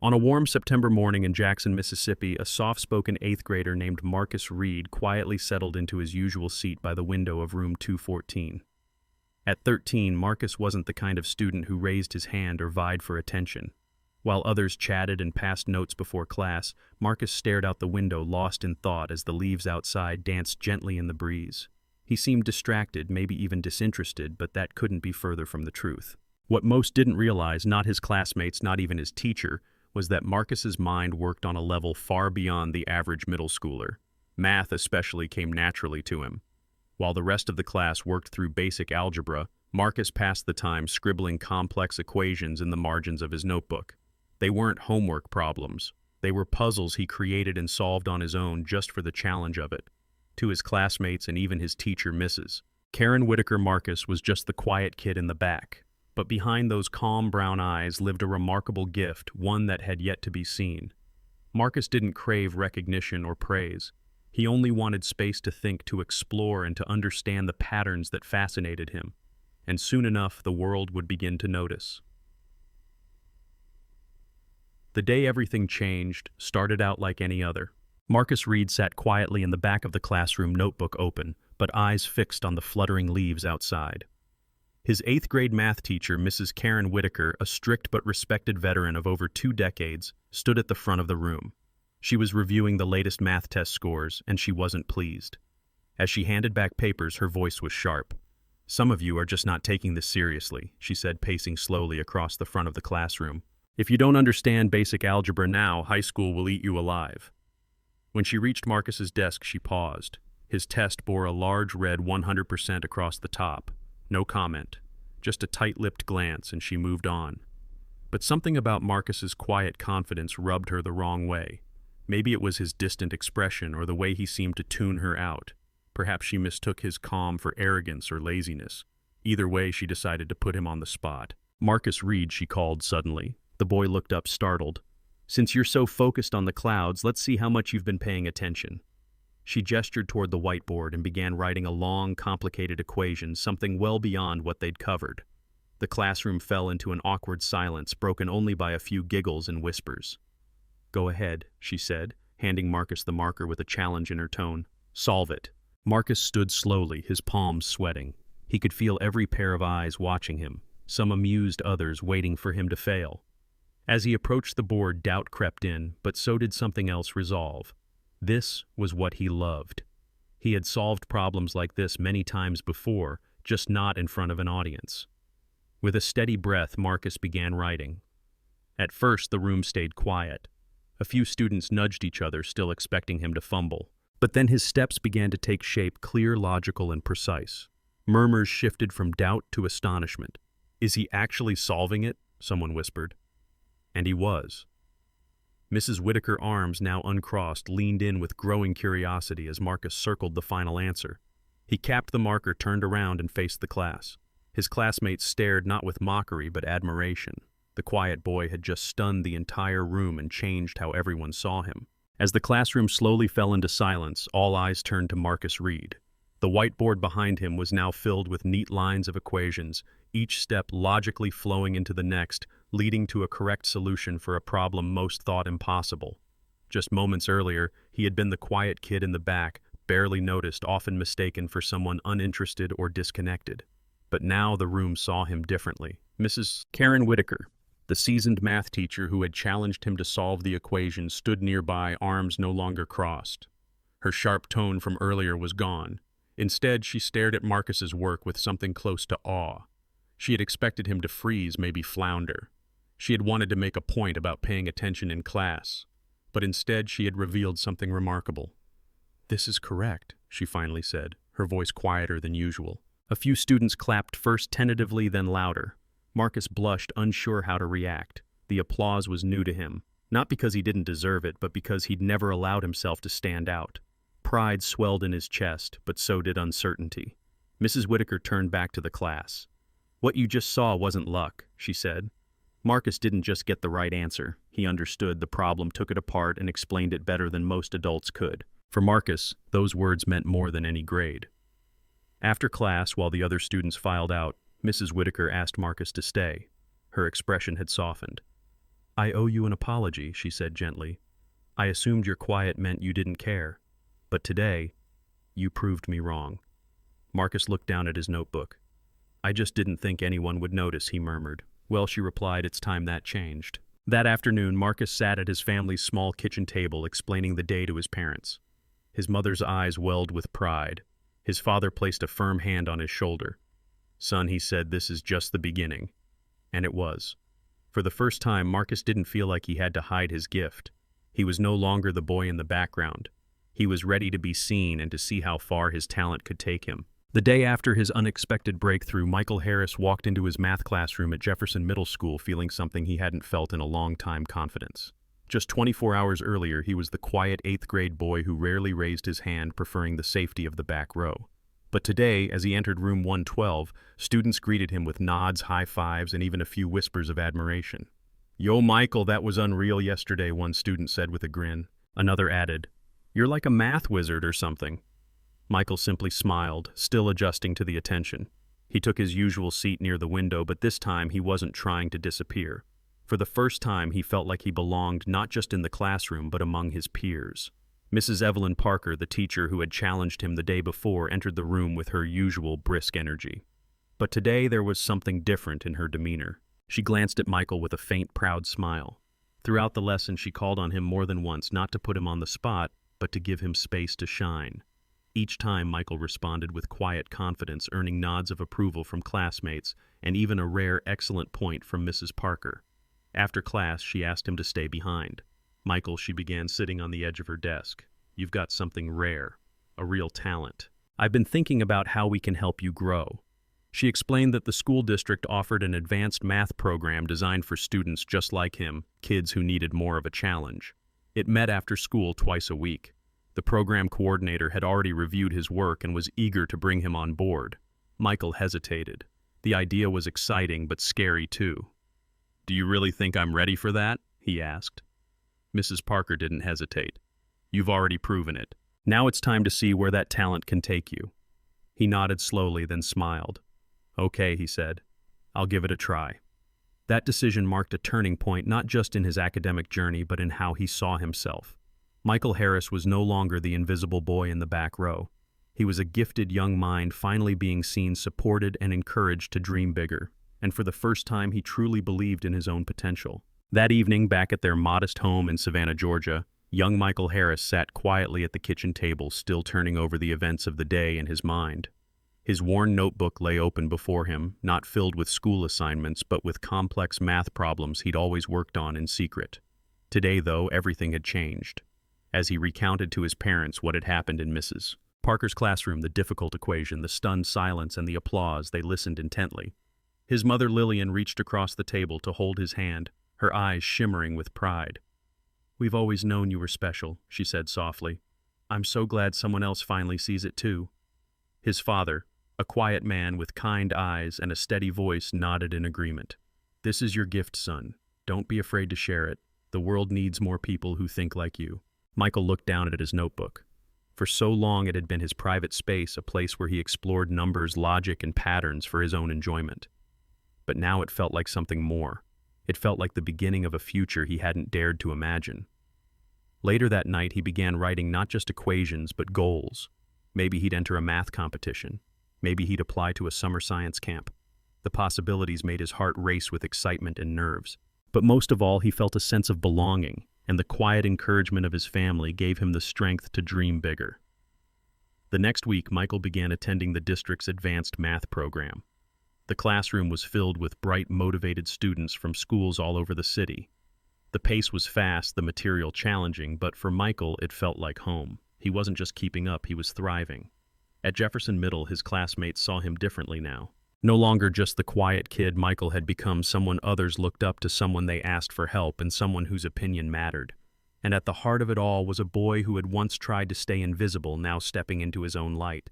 On a warm September morning in Jackson, Mississippi, a soft-spoken eighth grader named Marcus Reed quietly settled into his usual seat by the window of room 214. At 13, Marcus wasn't the kind of student who raised his hand or vied for attention. While others chatted and passed notes before class, Marcus stared out the window, lost in thought as the leaves outside danced gently in the breeze. He seemed distracted, maybe even disinterested, but that couldn't be further from the truth. What most didn't realize, not his classmates, not even his teacher, was that Marcus's mind worked on a level far beyond the average middle schooler. Math especially came naturally to him. While the rest of the class worked through basic algebra, Marcus passed the time scribbling complex equations in the margins of his notebook. They weren't homework problems. They were puzzles he created and solved on his own just for the challenge of it. To his classmates and even his teacher, Mrs. Karen Whitaker, Marcus was just the quiet kid in the back. But behind those calm brown eyes lived a remarkable gift, one that had yet to be seen. Marcus didn't crave recognition or praise. He only wanted space to think, to explore, and to understand the patterns that fascinated him. And soon enough, the world would begin to notice. The day everything changed started out like any other. Marcus Reed sat quietly in the back of the classroom, notebook open, but eyes fixed on the fluttering leaves outside. His eighth-grade math teacher, Mrs. Karen Whitaker, a strict but respected veteran of over 2 decades, stood at the front of the room. She was reviewing the latest math test scores, and she wasn't pleased. As she handed back papers, her voice was sharp. "Some of you are just not taking this seriously," she said, pacing slowly across the front of the classroom. "If you don't understand basic algebra now, high school will eat you alive." When she reached Marcus's desk, she paused. His test bore a large red 100% across the top. No comment, just a tight-lipped glance, and she moved on. But something about Marcus's quiet confidence rubbed her the wrong way. Maybe it was his distant expression or the way he seemed to tune her out. Perhaps she mistook his calm for arrogance or laziness. Either way, she decided to put him on the spot. "Marcus Reed," she called suddenly. The boy looked up, startled. "Since you're so focused on the clouds, let's see how much you've been paying attention." She gestured toward the whiteboard and began writing a long, complicated equation, something well beyond what they'd covered. The classroom fell into an awkward silence, broken only by a few giggles and whispers. "Go ahead," she said, handing Marcus the marker with a challenge in her tone. "Solve it." Marcus stood slowly, his palms sweating. He could feel every pair of eyes watching him, some amused, others waiting for him to fail. As he approached the board, doubt crept in, but so did something else, resolve. This was what he loved. He had solved problems like this many times before, just not in front of an audience. With a steady breath, Marcus began writing. At first, the room stayed quiet. A few students nudged each other, still expecting him to fumble. But then his steps began to take shape, clear, logical, and precise. Murmurs shifted from doubt to astonishment. "Is he actually solving it?" someone whispered. And he was. Mrs. Whitaker, arms now uncrossed, leaned in with growing curiosity as Marcus circled the final answer. He capped the marker, turned around, and faced the class. His classmates stared not with mockery but admiration. The quiet boy had just stunned the entire room and changed how everyone saw him. As the classroom slowly fell into silence, all eyes turned to Marcus Reed. The whiteboard behind him was now filled with neat lines of equations, each step logically flowing into the next, leading to a correct solution for a problem most thought impossible. Just moments earlier, he had been the quiet kid in the back, barely noticed, often mistaken for someone uninterested or disconnected. But now the room saw him differently. Mrs. Karen Whitaker, the seasoned math teacher who had challenged him to solve the equation, stood nearby, arms no longer crossed. Her sharp tone from earlier was gone. Instead, she stared at Marcus's work with something close to awe. She had expected him to freeze, maybe flounder. She had wanted to make a point about paying attention in class, but instead she had revealed something remarkable. "This is correct," she finally said, her voice quieter than usual. A few students clapped, first tentatively, then louder. Marcus blushed, unsure how to react. The applause was new to him, not because he didn't deserve it, but because he'd never allowed himself to stand out. Pride swelled in his chest, but so did uncertainty. Mrs. Whitaker turned back to the class. "What you just saw wasn't luck," she said. Marcus didn't just get the right answer. He understood the problem, took it apart, and explained it better than most adults could. For Marcus, those words meant more than any grade. After class, while the other students filed out, Mrs. Whitaker asked Marcus to stay. Her expression had softened. "I owe you an apology," she said gently. "I assumed your quiet meant you didn't care. But today, you proved me wrong." Marcus looked down at his notebook. "I just didn't think anyone would notice," he murmured. "Well," she replied, "it's time that changed." That afternoon, Marcus sat at his family's small kitchen table explaining the day to his parents. His mother's eyes welled with pride. His father placed a firm hand on his shoulder. "Son," he said, "this is just the beginning." And it was. For the first time, Marcus didn't feel like he had to hide his gift. He was no longer the boy in the background. He was ready to be seen and to see how far his talent could take him. The day after his unexpected breakthrough, Michael Harris walked into his math classroom at Jefferson Middle School feeling something he hadn't felt in a long time: confidence. Just 24 hours earlier, he was the quiet 8th grade boy who rarely raised his hand, preferring the safety of the back row. But today, as he entered room 112, students greeted him with nods, high fives, and even a few whispers of admiration. "Yo, Michael, that was unreal yesterday," one student said with a grin. Another added, "You're like a math wizard or something." Michael simply smiled, still adjusting to the attention. He took his usual seat near the window, but this time he wasn't trying to disappear. For the first time, he felt like he belonged not just in the classroom, but among his peers. Mrs. Evelyn Parker, the teacher who had challenged him the day before, entered the room with her usual brisk energy. But today there was something different in her demeanor. She glanced at Michael with a faint, proud smile. Throughout the lesson, she called on him more than once not to put him on the spot, but to give him space to shine. Each time, Michael responded with quiet confidence, earning nods of approval from classmates and even a rare excellent point from Mrs. Parker. After class, she asked him to stay behind. "Michael," she began, sitting on the edge of her desk, "you've got something rare, a real talent. I've been thinking about how we can help you grow." She explained that the school district offered an advanced math program designed for students just like him, kids who needed more of a challenge. It met after school twice a week. The program coordinator had already reviewed his work and was eager to bring him on board. Michael hesitated. The idea was exciting but scary too. "Do you really think I'm ready for that?" he asked. Mrs. Parker didn't hesitate. "You've already proven it. Now it's time to see where that talent can take you." He nodded slowly, then smiled. "Okay," he said. "I'll give it a try." That decision marked a turning point not just in his academic journey, but in how he saw himself. Michael Harris was no longer the invisible boy in the back row. He was a gifted young mind finally being seen, supported, and encouraged to dream bigger. And for the first time, he truly believed in his own potential. That evening, back at their modest home in Savannah, Georgia, young Michael Harris sat quietly at the kitchen table, still turning over the events of the day in his mind. His worn notebook lay open before him, not filled with school assignments, but with complex math problems he'd always worked on in secret. Today, though, everything had changed. As he recounted to his parents what had happened in Mrs. Parker's classroom, the difficult equation, the stunned silence, and the applause, they listened intently. His mother Lillian reached across the table to hold his hand, her eyes shimmering with pride. "We've always known you were special," she said softly. "I'm so glad someone else finally sees it too." His father, a quiet man with kind eyes and a steady voice, nodded in agreement. "This is your gift, son. Don't be afraid to share it. The world needs more people who think like you." Michael looked down at his notebook. For so long it had been his private space, a place where he explored numbers, logic, and patterns for his own enjoyment. But now it felt like something more. It felt like the beginning of a future he hadn't dared to imagine. Later that night, he began writing not just equations, but goals. Maybe he'd enter a math competition. Maybe he'd apply to a summer science camp. The possibilities made his heart race with excitement and nerves. But most of all, he felt a sense of belonging, and the quiet encouragement of his family gave him the strength to dream bigger. The next week, Michael began attending the district's advanced math program. The classroom was filled with bright, motivated students from schools all over the city. The pace was fast, the material challenging, but for Michael, it felt like home. He wasn't just keeping up, he was thriving. At Jefferson Middle, his classmates saw him differently now. No longer just the quiet kid, Michael had become someone others looked up to, someone they asked for help, and someone whose opinion mattered. And at the heart of it all was a boy who had once tried to stay invisible, now stepping into his own light.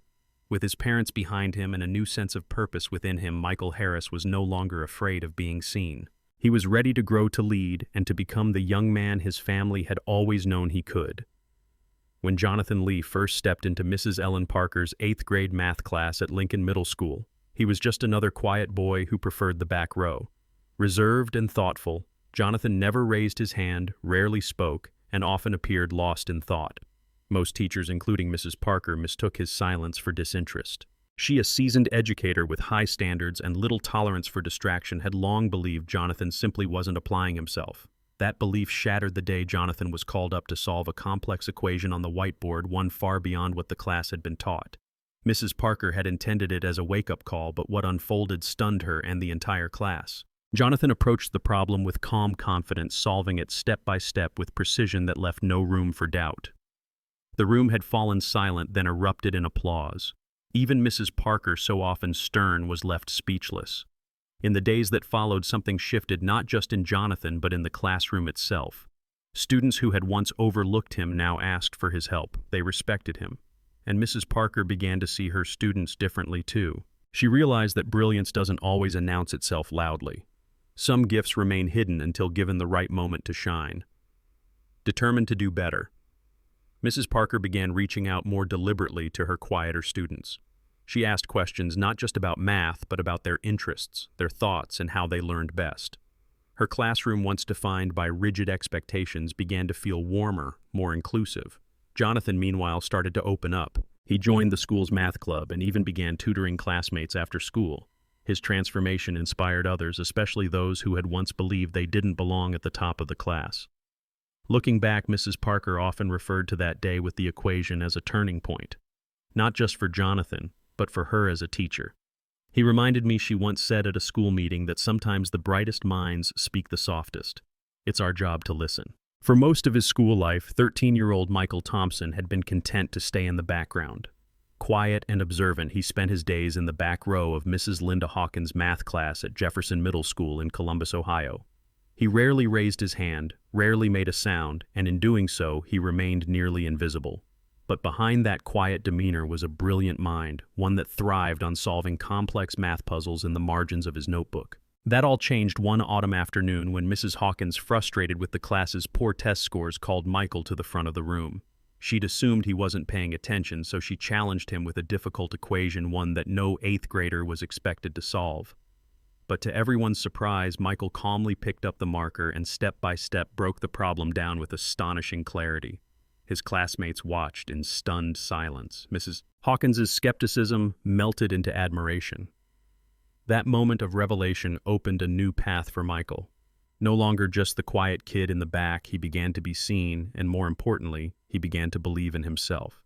With his parents behind him and a new sense of purpose within him, Michael Harris was no longer afraid of being seen. He was ready to grow, to lead, and to become the young man his family had always known he could. When Jonathan Lee first stepped into Mrs. Ellen Parker's 8th grade math class at Lincoln Middle School, he was just another quiet boy who preferred the back row. Reserved and thoughtful, Jonathan never raised his hand, rarely spoke, and often appeared lost in thought. Most teachers, including Mrs. Parker, mistook his silence for disinterest. She, a seasoned educator with high standards and little tolerance for distraction, had long believed Jonathan simply wasn't applying himself. That belief shattered the day Jonathan was called up to solve a complex equation on the whiteboard, one far beyond what the class had been taught. Mrs. Parker had intended it as a wake-up call, but what unfolded stunned her and the entire class. Jonathan approached the problem with calm confidence, solving it step by step with precision that left no room for doubt. The room had fallen silent, then erupted in applause. Even Mrs. Parker, so often stern, was left speechless. In the days that followed, something shifted, not just in Jonathan, but in the classroom itself. Students who had once overlooked him now asked for his help. They respected him. And Mrs. Parker began to see her students differently too. She realized that brilliance doesn't always announce itself loudly. Some gifts remain hidden until given the right moment to shine. Determined to do better, Mrs. Parker began reaching out more deliberately to her quieter students. She asked questions not just about math, but about their interests, their thoughts, and how they learned best. Her classroom, once defined by rigid expectations, began to feel warmer, more inclusive. Jonathan, meanwhile, started to open up. He joined the school's math club and even began tutoring classmates after school. His transformation inspired others, especially those who had once believed they didn't belong at the top of the class. Looking back, Mrs. Parker often referred to that day with the equation as a turning point, not just for Jonathan, but for her as a teacher. He reminded me, she once said at a school meeting, that sometimes the brightest minds speak the softest. It's our job to listen. For most of his school life, 13-year-old Michael Thompson had been content to stay in the background. Quiet and observant, he spent his days in the back row of Mrs. Linda Hawkins' math class at Jefferson Middle School in Columbus, Ohio. He rarely raised his hand, rarely made a sound, and in doing so, he remained nearly invisible. But behind that quiet demeanor was a brilliant mind, one that thrived on solving complex math puzzles in the margins of his notebook. That all changed one autumn afternoon when Mrs. Hawkins, frustrated with the class's poor test scores, called Michael to the front of the room. She'd assumed he wasn't paying attention, so she challenged him with a difficult equation, one that no eighth grader was expected to solve. But to everyone's surprise, Michael calmly picked up the marker and step by step broke the problem down with astonishing clarity. His classmates watched in stunned silence. Mrs. Hawkins's skepticism melted into admiration. That moment of revelation opened a new path for Michael. No longer just the quiet kid in the back, he began to be seen, and more importantly, he began to believe in himself.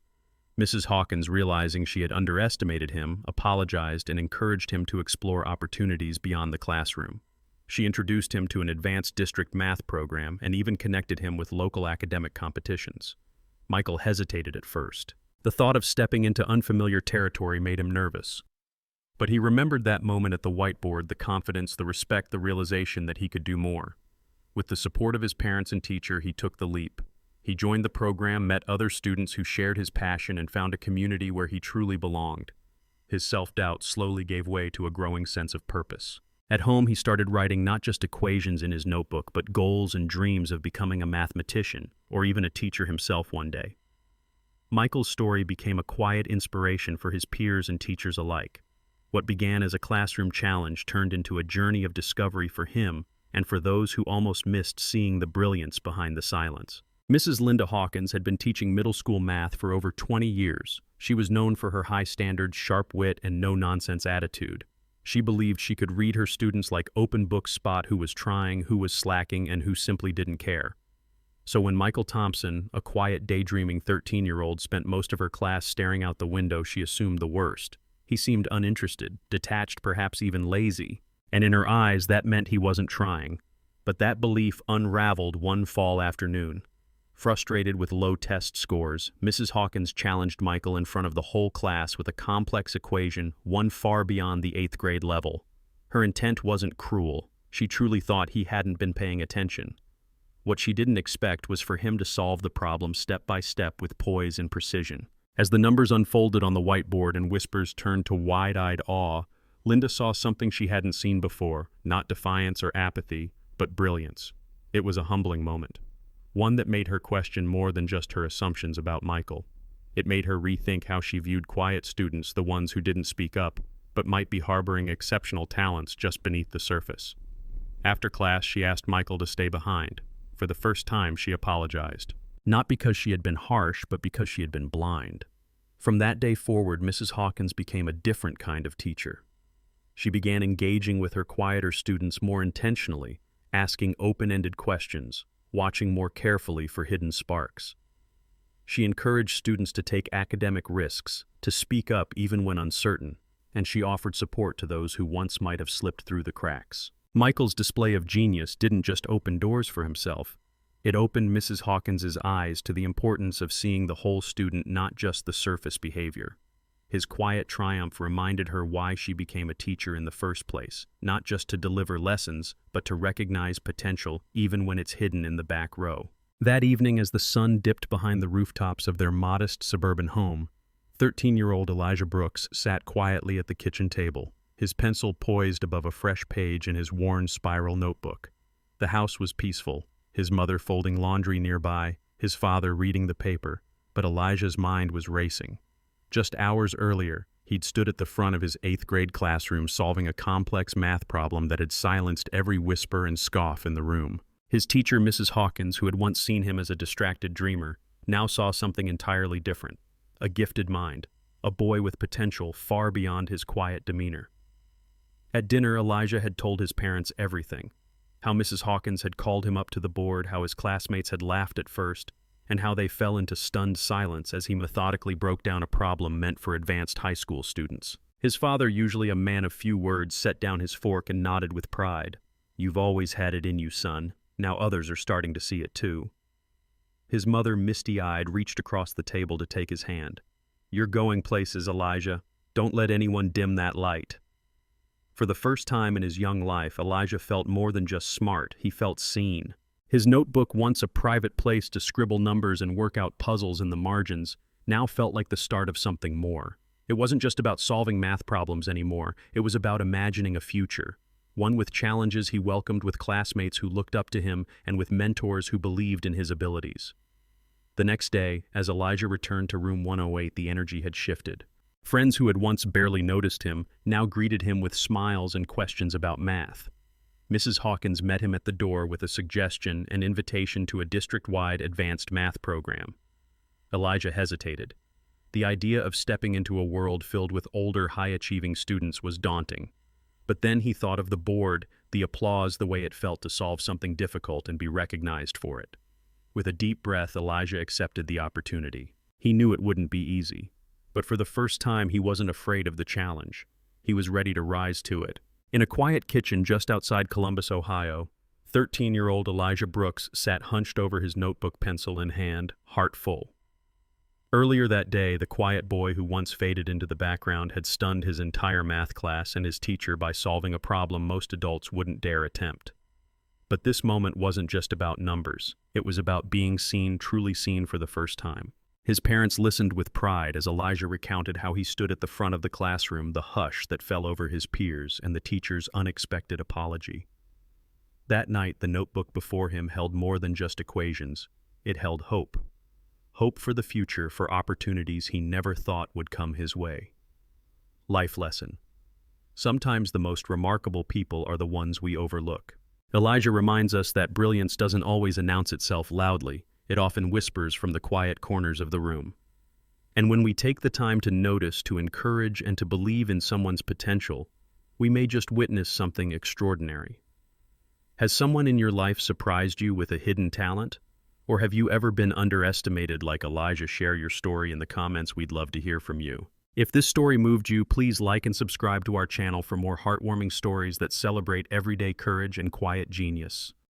Mrs. Hawkins, realizing she had underestimated him, apologized and encouraged him to explore opportunities beyond the classroom. She introduced him to an advanced district math program and even connected him with local academic competitions. Michael hesitated at first. The thought of stepping into unfamiliar territory made him nervous. But he remembered that moment at the whiteboard, the confidence, the respect, the realization that he could do more. With the support of his parents and teacher, he took the leap. He joined the program, met other students who shared his passion, and found a community where he truly belonged. His self-doubt slowly gave way to a growing sense of purpose. At home, he started writing not just equations in his notebook, but goals and dreams of becoming a mathematician, or even a teacher himself one day. Michael's story became a quiet inspiration for his peers and teachers alike. What began as a classroom challenge turned into a journey of discovery for him and for those who almost missed seeing the brilliance behind the silence. Mrs. Linda Hawkins had been teaching middle school math for over 20 years. She was known for her high standards, sharp wit, and no-nonsense attitude. She believed she could read her students like open books, spot who was trying, who was slacking, and who simply didn't care. So when Michael Thompson, a quiet, daydreaming 13-year-old, spent most of her class staring out the window, she assumed the worst. He seemed uninterested, detached, perhaps even lazy, and in her eyes that meant he wasn't trying. But that belief unraveled one fall afternoon. Frustrated with low test scores, Mrs. Hawkins challenged Michael in front of the whole class with a complex equation, one far beyond the 8th grade level. Her intent wasn't cruel. She truly thought he hadn't been paying attention. What she didn't expect was for him to solve the problem step by step with poise and precision. As the numbers unfolded on the whiteboard and whispers turned to wide-eyed awe, Linda saw something she hadn't seen before, not defiance or apathy, but brilliance. It was a humbling moment. One that made her question more than just her assumptions about Michael. It made her rethink how she viewed quiet students, the ones who didn't speak up, but might be harboring exceptional talents just beneath the surface. After class, she asked Michael to stay behind. For the first time, she apologized. Not because she had been harsh, but because she had been blind. From that day forward, Mrs. Hawkins became a different kind of teacher. She began engaging with her quieter students more intentionally, asking open-ended questions, watching more carefully for hidden sparks. She encouraged students to take academic risks, to speak up even when uncertain, and she offered support to those who once might have slipped through the cracks. Michael's display of genius didn't just open doors for himself. It opened Mrs. Hawkins's eyes to the importance of seeing the whole student, not just the surface behavior. His quiet triumph reminded her why she became a teacher in the first place, not just to deliver lessons, but to recognize potential even when it's hidden in the back row. That evening, as the sun dipped behind the rooftops of their modest suburban home, 13-year-old Elijah Brooks sat quietly at the kitchen table, his pencil poised above a fresh page in his worn spiral notebook. The house was peaceful, his mother folding laundry nearby, his father reading the paper, but Elijah's mind was racing. Just hours earlier, he'd stood at the front of his 8th grade classroom solving a complex math problem that had silenced every whisper and scoff in the room. His teacher, Mrs. Hawkins, who had once seen him as a distracted dreamer, now saw something entirely different. A gifted mind, a boy with potential far beyond his quiet demeanor. At dinner, Elijah had told his parents everything. How Mrs. Hawkins had called him up to the board, how his classmates had laughed at first, and how they fell into stunned silence as he methodically broke down a problem meant for advanced high school students. His father, usually a man of few words, set down his fork and nodded with pride. "You've always had it in you, son. Now others are starting to see it too." His mother, misty-eyed, reached across the table to take his hand. "You're going places, Elijah. Don't let anyone dim that light." For the first time in his young life, Elijah felt more than just smart, he felt seen. His notebook, once a private place to scribble numbers and work out puzzles in the margins, now felt like the start of something more. It wasn't just about solving math problems anymore, it was about imagining a future. One with challenges he welcomed, with classmates who looked up to him, and with mentors who believed in his abilities. The next day, as Elijah returned to room 108, the energy had shifted. Friends who had once barely noticed him now greeted him with smiles and questions about math. Mrs. Hawkins met him at the door with a suggestion, an invitation to a district-wide advanced math program. Elijah hesitated. The idea of stepping into a world filled with older, high-achieving students was daunting. But then he thought of the board, the applause, the way it felt to solve something difficult and be recognized for it. With a deep breath, Elijah accepted the opportunity. He knew it wouldn't be easy. But for the first time, he wasn't afraid of the challenge. He was ready to rise to it. In a quiet kitchen just outside Columbus, Ohio, 13-year-old Elijah Brooks sat hunched over his notebook, pencil in hand, heart full. Earlier that day, the quiet boy who once faded into the background had stunned his entire math class and his teacher by solving a problem most adults wouldn't dare attempt. But this moment wasn't just about numbers. It was about being seen, truly seen for the first time. His parents listened with pride as Elijah recounted how he stood at the front of the classroom, the hush that fell over his peers, and the teacher's unexpected apology. That night, the notebook before him held more than just equations. It held hope. Hope for the future, for opportunities he never thought would come his way. Life lesson. Sometimes the most remarkable people are the ones we overlook. Elijah reminds us that brilliance doesn't always announce itself loudly. It often whispers from the quiet corners of the room. And when we take the time to notice, to encourage, and to believe in someone's potential, we may just witness something extraordinary. Has someone in your life surprised you with a hidden talent? Or have you ever been underestimated like Elijah? Share your story in the comments. We'd love to hear from you. If this story moved you, please like and subscribe to our channel for more heartwarming stories that celebrate everyday courage and quiet genius.